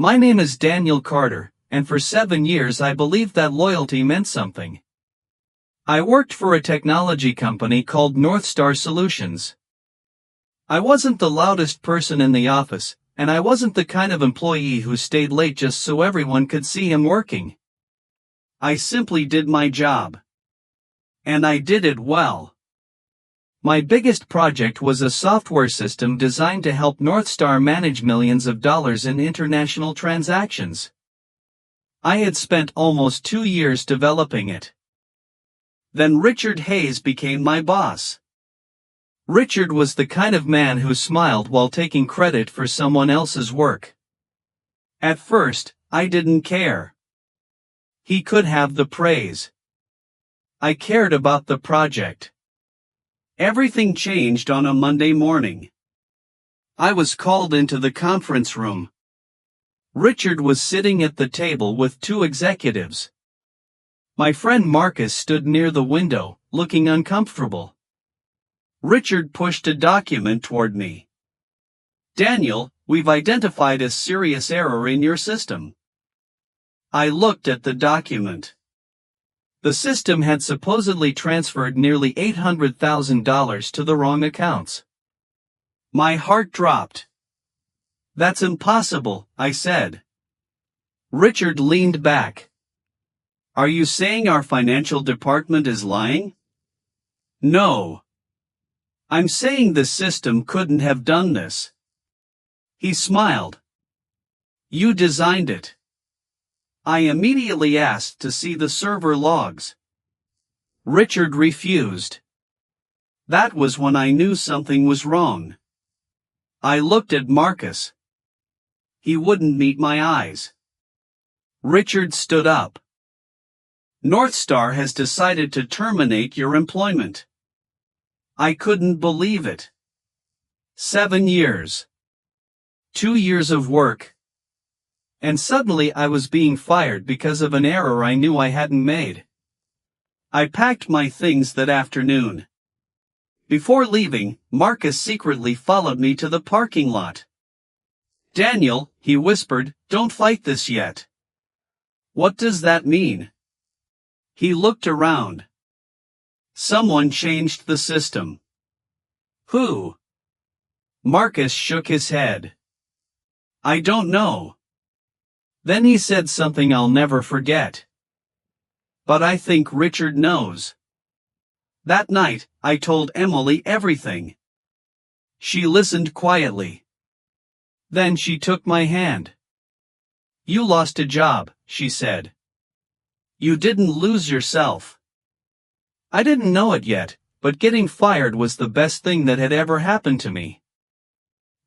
My name is Daniel Carter, and for 7 years I believed that loyalty meant something. I worked for a technology company called North Star Solutions. I wasn't the loudest person in the office, and I wasn't the kind of employee who stayed late just so everyone could see him working. I simply did my job. And I did it well. My biggest project was a software system designed to help North Star manage millions of dollars in international transactions. I had spent almost 2 years developing it. Then Richard Hayes became my boss. Richard was the kind of man who smiled while taking credit for someone else's work. At first, I didn't care. He could have the praise. I cared about the project. Everything changed on a Monday morning. I was called into the conference room. Richard was sitting at the table with 2 executives. My friend Marcus stood near the window, looking uncomfortable. Richard pushed a document toward me. "Daniel, we've identified a serious error in your system." I looked at the document. The system had supposedly transferred nearly $800,000 to the wrong accounts. My heart dropped. "That's impossible," I said. Richard leaned back. "Are you saying our financial department is lying?" "No. I'm saying the system couldn't have done this." He smiled. "You designed it." I immediately asked to see the server logs. Richard refused. That was when I knew something was wrong. I looked at Marcus. He wouldn't meet my eyes. Richard stood up. "North Star has decided to terminate your employment." I couldn't believe it. 7 years. 2 years of work. And suddenly I was being fired because of an error I knew I hadn't made. I packed my things that afternoon. Before leaving, Marcus secretly followed me to the parking lot. "Daniel," he whispered, "don't fight this yet." "What does that mean?" He looked around. Someone changed the system. "Who?" Marcus shook his head. "I don't know." Then he said something I'll never forget. "But I think Richard knows." That night, I told Emily everything. She listened quietly. Then she took my hand. "You lost a job," she said. "You didn't lose yourself." I didn't know it yet, but getting fired was the best thing that had ever happened to me.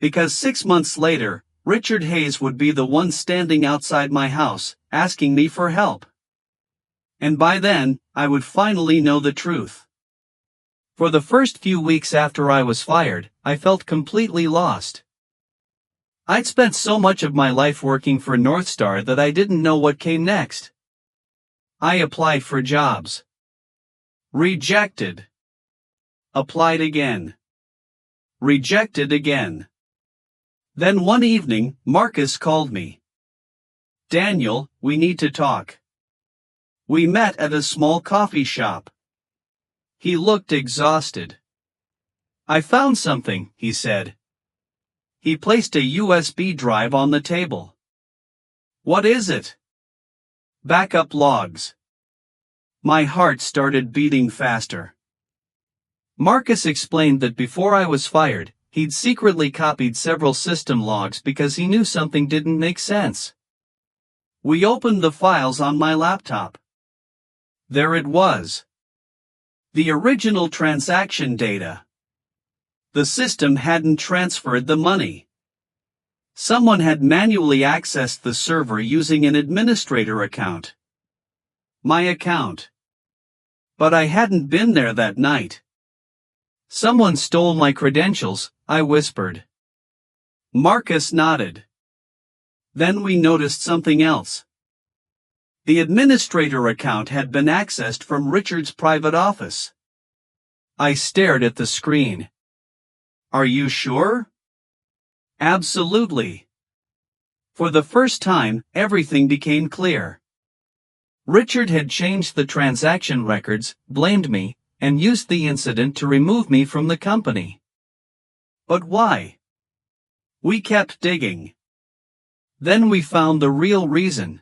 Because 6 months later, Richard Hayes would be the one standing outside my house, asking me for help. And by then, I would finally know the truth. For the first few weeks after I was fired, I felt completely lost. I'd spent so much of my life working for North Star that I didn't know what came next. I applied for jobs. Rejected. Applied again. Rejected again. Then one evening, Marcus called me. "Daniel, we need to talk." We met at a small coffee shop. He looked exhausted. "I found something," he said. He placed a USB drive on the table. "What is it?" "Backup logs." My heart started beating faster. Marcus explained that before I was fired, he'd secretly copied several system logs because he knew something didn't make sense. We opened the files on my laptop. There it was. The original transaction data. The system hadn't transferred the money. Someone had manually accessed the server using an administrator account. My account. But I hadn't been there that night. "Someone stole my credentials," I whispered. Marcus nodded. Then we noticed something else. The administrator account had been accessed from Richard's private office. I stared at the screen. "Are you sure?" "Absolutely." For the first time, everything became clear. Richard had changed the transaction records, blamed me, and used the incident to remove me from the company. But why? We kept digging. Then we found the real reason.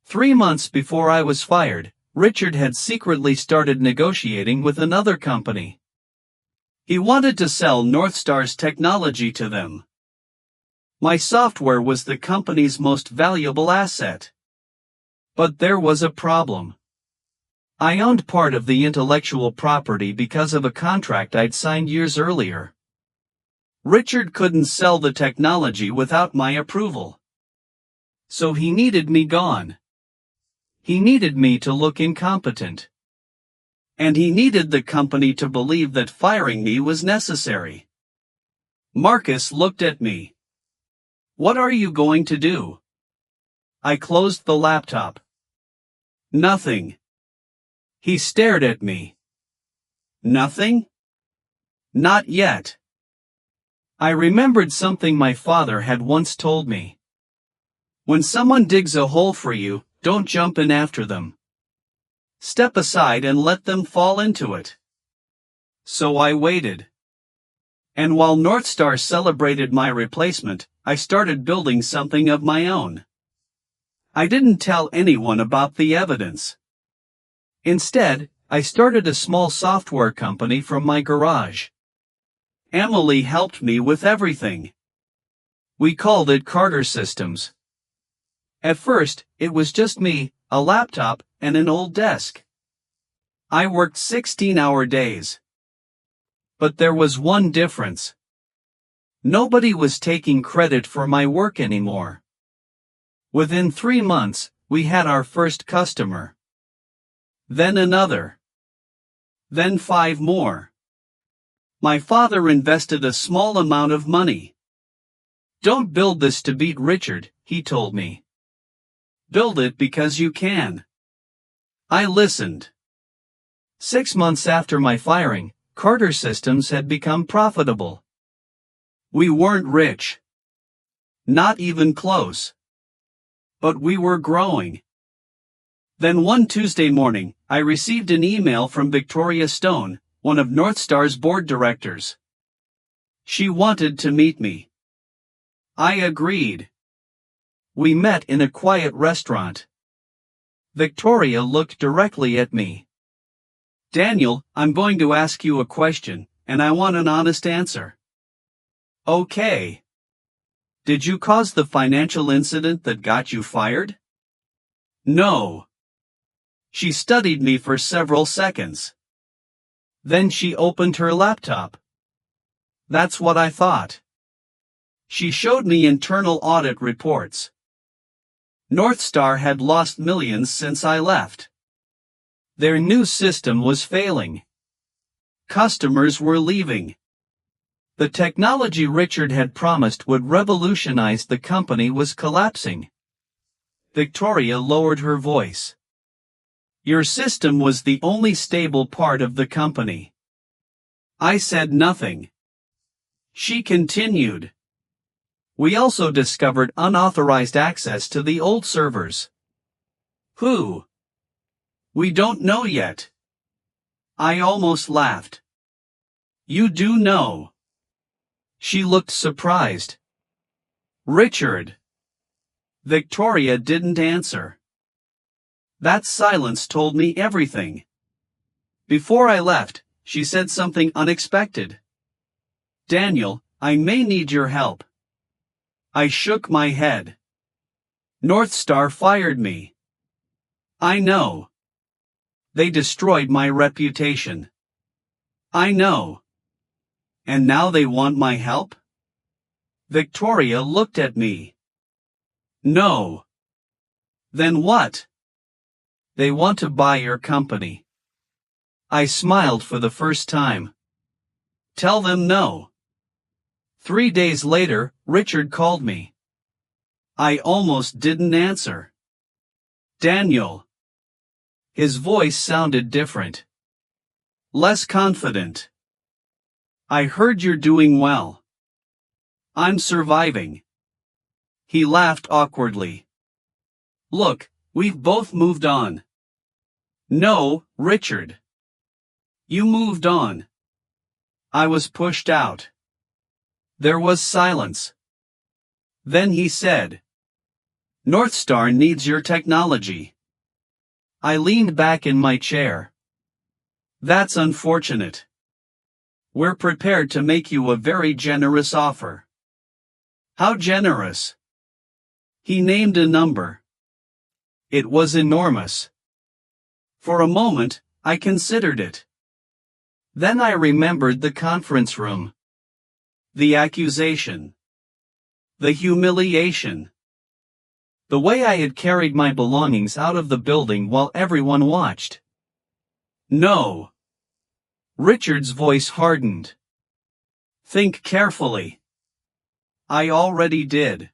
3 months before I was fired, Richard had secretly started negotiating with another company. He wanted to sell Northstar's technology to them. My software was the company's most valuable asset. But there was a problem. I owned part of the intellectual property because of a contract I'd signed years earlier. Richard couldn't sell the technology without my approval. So he needed me gone. He needed me to look incompetent. And he needed the company to believe that firing me was necessary. Marcus looked at me. What are you going to do? I closed the laptop. Nothing. He stared at me. Nothing? Not yet. I remembered something my father had once told me. When someone digs a hole for you, don't jump in after them. Step aside and let them fall into it. So I waited. And while Northstar celebrated my replacement, I started building something of my own. I didn't tell anyone about the evidence. Instead, I started a small software company from my garage. Emily helped me with everything. We called it Carter Systems. At first, it was just me, a laptop, and an old desk. I worked 16-hour days. But there was one difference. Nobody was taking credit for my work anymore. Within 3 months, we had our first customer. Then another. Then 5 more. My father invested a small amount of money. Don't build this to beat Richard, he told me. Build it because you can. I listened. 6 months after my firing, Carter Systems had become profitable. We weren't rich. Not even close. But we were growing. Then one Tuesday morning, I received an email from Victoria Stone, one of Northstar's board directors. She wanted to meet me. I agreed. We met in a quiet restaurant. Victoria looked directly at me. Daniel, I'm going to ask you a question, and I want an honest answer. Okay. Did you cause the financial incident that got you fired? No. She studied me for several seconds. Then she opened her laptop. That's what I thought. She showed me internal audit reports. Northstar had lost millions since I left. Their new system was failing. Customers were leaving. The technology Richard had promised would revolutionize the company was collapsing. Victoria lowered her voice. Your system was the only stable part of the company. I said nothing. She continued. We also discovered unauthorized access to the old servers. Who? We don't know yet. I almost laughed. You do know. She looked surprised. Richard. Victoria didn't answer. That silence told me everything. Before I left, she said something unexpected. Daniel, I may need your help. I shook my head. Northstar fired me. I know. They destroyed my reputation. I know. And now they want my help? Victoria looked at me. No. Then what? They want to buy your company. I smiled for the first time. Tell them no. 3 days later, Richard called me. I almost didn't answer. Daniel. His voice sounded different. Less confident. I heard you're doing well. I'm surviving. He laughed awkwardly. Look, we've both moved on. No, Richard. You moved on. I was pushed out. There was silence. Then he said, Northstar needs your technology. I leaned back in my chair. That's unfortunate. We're prepared to make you a very generous offer. How generous? He named a number. It was enormous. For a moment, I considered it. Then I remembered the conference room. The accusation. The humiliation. The way I had carried my belongings out of the building while everyone watched. No. Richard's voice hardened. Think carefully. I already did.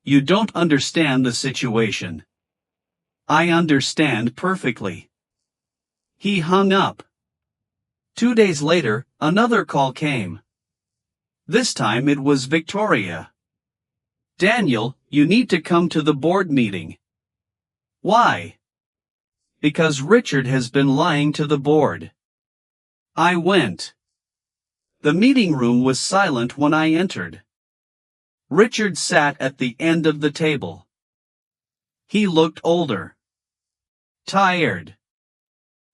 You don't understand the situation. I understand perfectly. He hung up. 2 days later, another call came. This time it was Victoria. Daniel, you need to come to the board meeting. Why? Because Richard has been lying to the board. I went. The meeting room was silent when I entered. Richard sat at the end of the table. He looked older. Tired.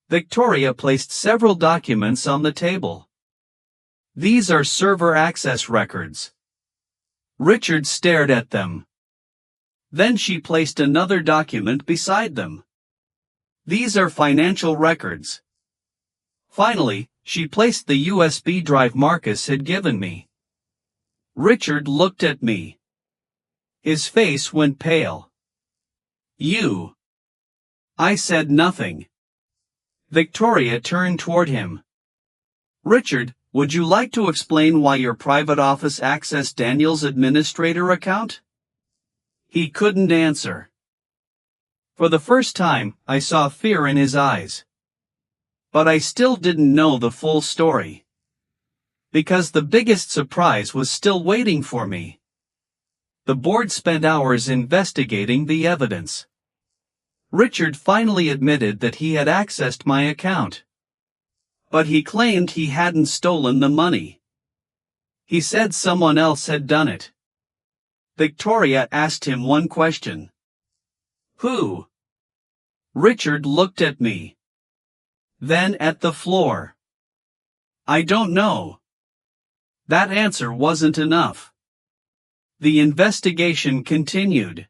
Victoria placed several documents on the table. These are server access records. Richard stared at them. Then she placed another document beside them. These are financial records. Finally, she placed the USB drive Marcus had given me. Richard looked at me. His face went pale. You. I said nothing. Victoria turned toward him. Richard, would you like to explain why your private office accessed Daniel's administrator account? He couldn't answer. For the first time, I saw fear in his eyes. But I still didn't know the full story. Because the biggest surprise was still waiting for me. The board spent hours investigating the evidence. Richard finally admitted that he had accessed my account. But he claimed he hadn't stolen the money. He said someone else had done it. Victoria asked him one question. Who? Richard looked at me. Then at the floor. I don't know. That answer wasn't enough. The investigation continued.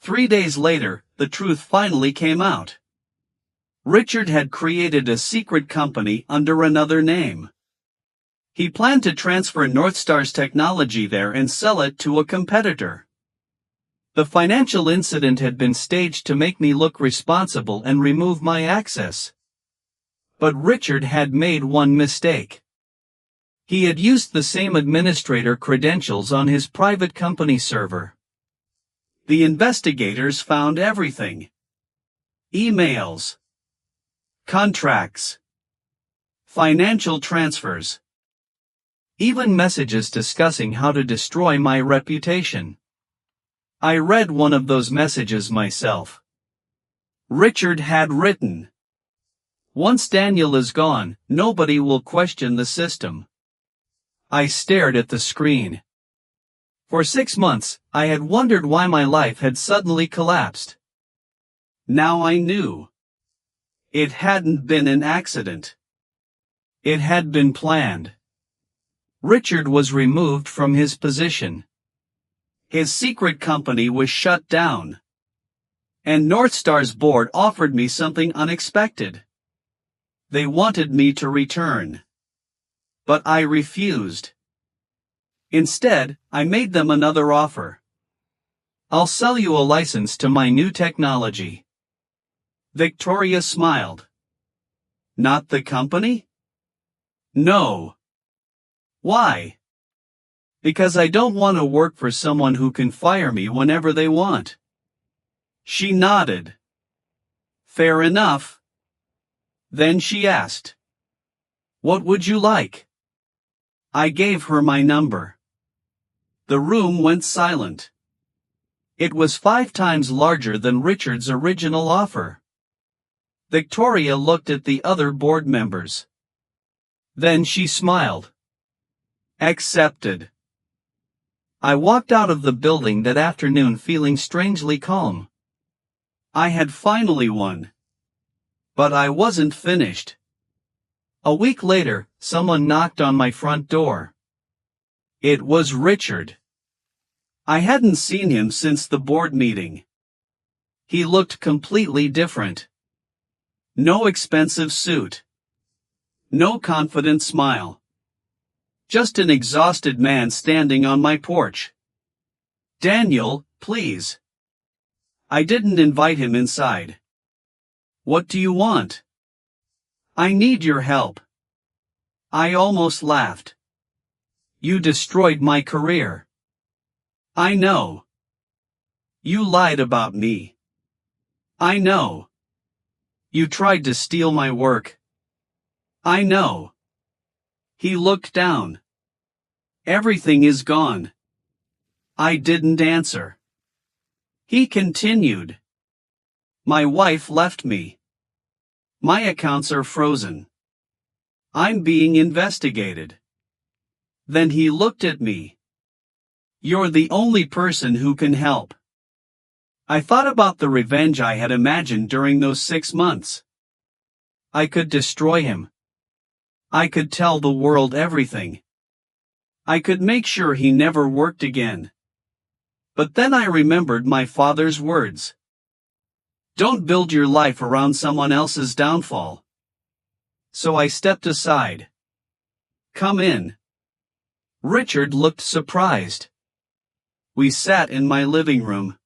3 days later, the truth finally came out. Richard had created a secret company under another name. He planned to transfer Northstar's technology there and sell it to a competitor. The financial incident had been staged to make me look responsible and remove my access. But Richard had made one mistake. He had used the same administrator credentials on his private company server. The investigators found everything. Emails. Contracts. Financial transfers. Even messages discussing how to destroy my reputation. I read one of those messages myself. Richard had written, "Once Daniel is gone, nobody will question the system." I stared at the screen. For 6 months, I had wondered why my life had suddenly collapsed. Now I knew. It hadn't been an accident. It had been planned. Richard was removed from his position. His secret company was shut down. And Northstar's board offered me something unexpected. They wanted me to return. But I refused. Instead, I made them another offer. I'll sell you a license to my new technology. Victoria smiled. Not the company? No. Why? Because I don't want to work for someone who can fire me whenever they want. She nodded. Fair enough. Then she asked, "What would you like?" I gave her my number. The room went silent. It was 5 times larger than Richard's original offer. Victoria looked at the other board members. Then she smiled. Accepted. I walked out of the building that afternoon feeling strangely calm. I had finally won. But I wasn't finished. A week later, someone knocked on my front door. It was Richard. I hadn't seen him since the board meeting. He looked completely different. No expensive suit. No confident smile. Just an exhausted man standing on my porch. Daniel, please. I didn't invite him inside. What do you want? I need your help. I almost laughed. You destroyed my career. I know. You lied about me. I know. You tried to steal my work. I know. He looked down. Everything is gone. I didn't answer. He continued. My wife left me. My accounts are frozen. I'm being investigated. Then he looked at me. You're the only person who can help. I thought about the revenge I had imagined during those 6 months. I could destroy him. I could tell the world everything. I could make sure he never worked again. But then I remembered my father's words. Don't build your life around someone else's downfall. So I stepped aside. Come in. Richard looked surprised. We sat in my living room.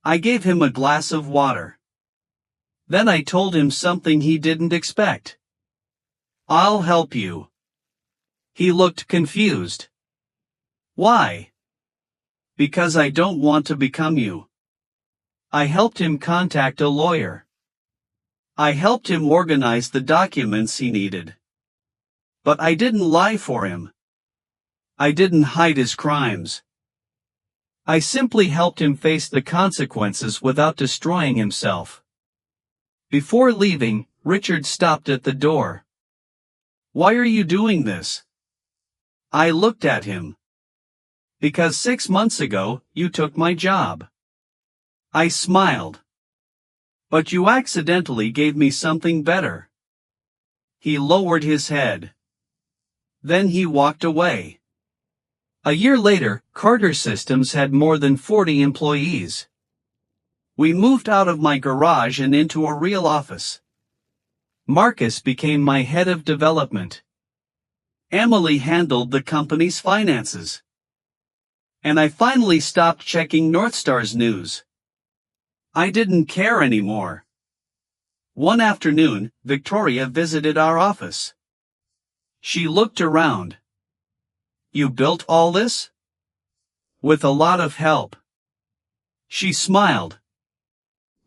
I gave him a glass of water. Then I told him something he didn't expect. I'll help you. He looked confused. Why? Because I don't want to become you. I helped him contact a lawyer. I helped him organize the documents he needed. But I didn't lie for him. I didn't hide his crimes. I simply helped him face the consequences without destroying himself. Before leaving, Richard stopped at the door. Why are you doing this? I looked at him. Because 6 months ago, you took my job. I smiled. But you accidentally gave me something better. He lowered his head. Then he walked away. A year later, Carter Systems had more than 40 employees. We moved out of my garage and into a real office. Marcus became my head of development. Emily handled the company's finances. And I finally stopped checking Northstar's news. I didn't care anymore. One afternoon, Victoria visited our office. She looked around. You built all this? With a lot of help. She smiled.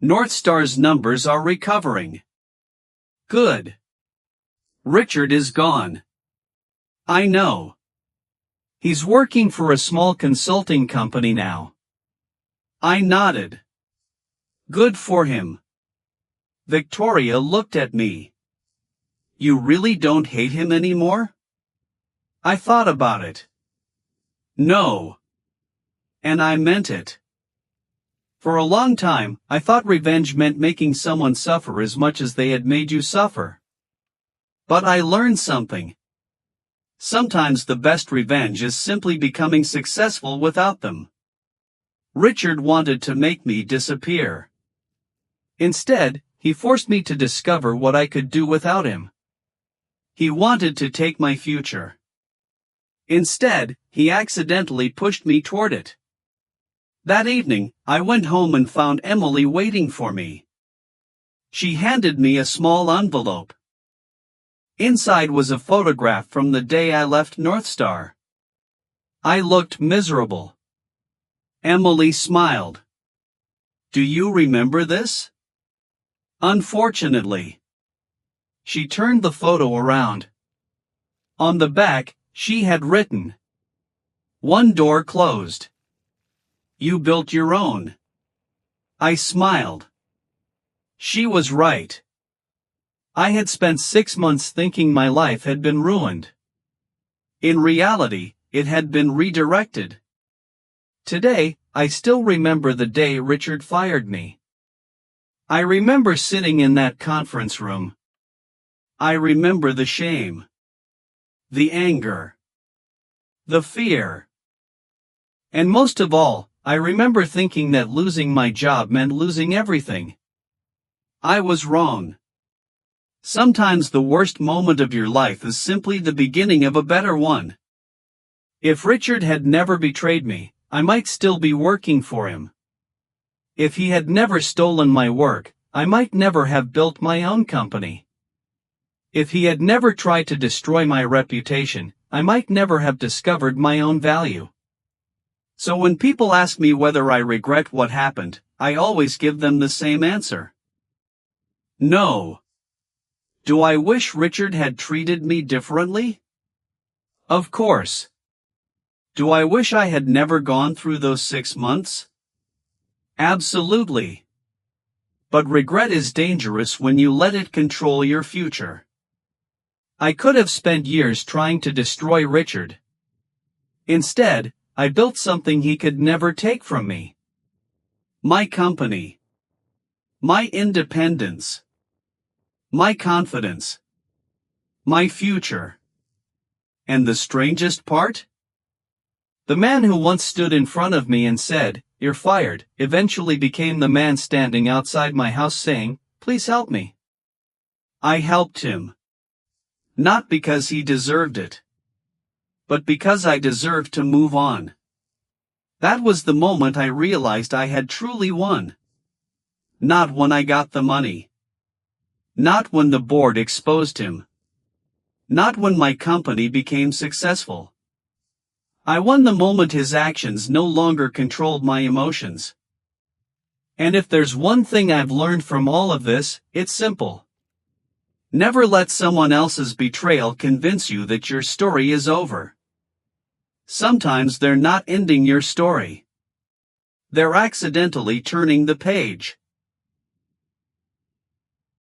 Northstar's numbers are recovering. Good. Richard is gone. I know. He's working for a small consulting company now. I nodded. Good for him. Victoria looked at me. You really don't hate him anymore? I thought about it. No. And I meant it. For a long time, I thought revenge meant making someone suffer as much as they had made you suffer. But I learned something. Sometimes the best revenge is simply becoming successful without them. Richard wanted to make me disappear. Instead, he forced me to discover what I could do without him. He wanted to take my future. Instead, he accidentally pushed me toward it. That evening, I went home and found Emily waiting for me. She handed me a small envelope. Inside was a photograph from the day I left Northstar. I looked miserable. Emily smiled. Do you remember this? Unfortunately. She turned the photo around. On the back, she had written, One door closed. You built your own. I smiled. She was right. I had spent 6 months thinking my life had been ruined. In reality, it had been redirected. Today, I still remember the day Richard fired me. I remember sitting in that conference room. I remember the shame, the anger, the fear. And most of all, I remember thinking that losing my job meant losing everything. I was wrong. Sometimes the worst moment of your life is simply the beginning of a better one. If Richard had never betrayed me, I might still be working for him. If he had never stolen my work, I might never have built my own company. If he had never tried to destroy my reputation, I might never have discovered my own value. So when people ask me whether I regret what happened, I always give them the same answer. No. Do I wish Richard had treated me differently? Of course. Do I wish I had never gone through those 6 months? Absolutely. But regret is dangerous when you let it control your future. I could have spent years trying to destroy Richard. Instead, I built something he could never take from me. My company. My independence. My confidence. My future. And the strangest part? The man who once stood in front of me and said, "You're fired," eventually became the man standing outside my house saying, "Please help me." I helped him. Not because he deserved it, but because I deserved to move on. That was the moment I realized I had truly won. Not when I got the money. Not when the board exposed him. Not when my company became successful. I won the moment his actions no longer controlled my emotions. And if there's one thing I've learned from all of this, it's simple. Never let someone else's betrayal convince you that your story is over. Sometimes they're not ending your story. They're accidentally turning the page.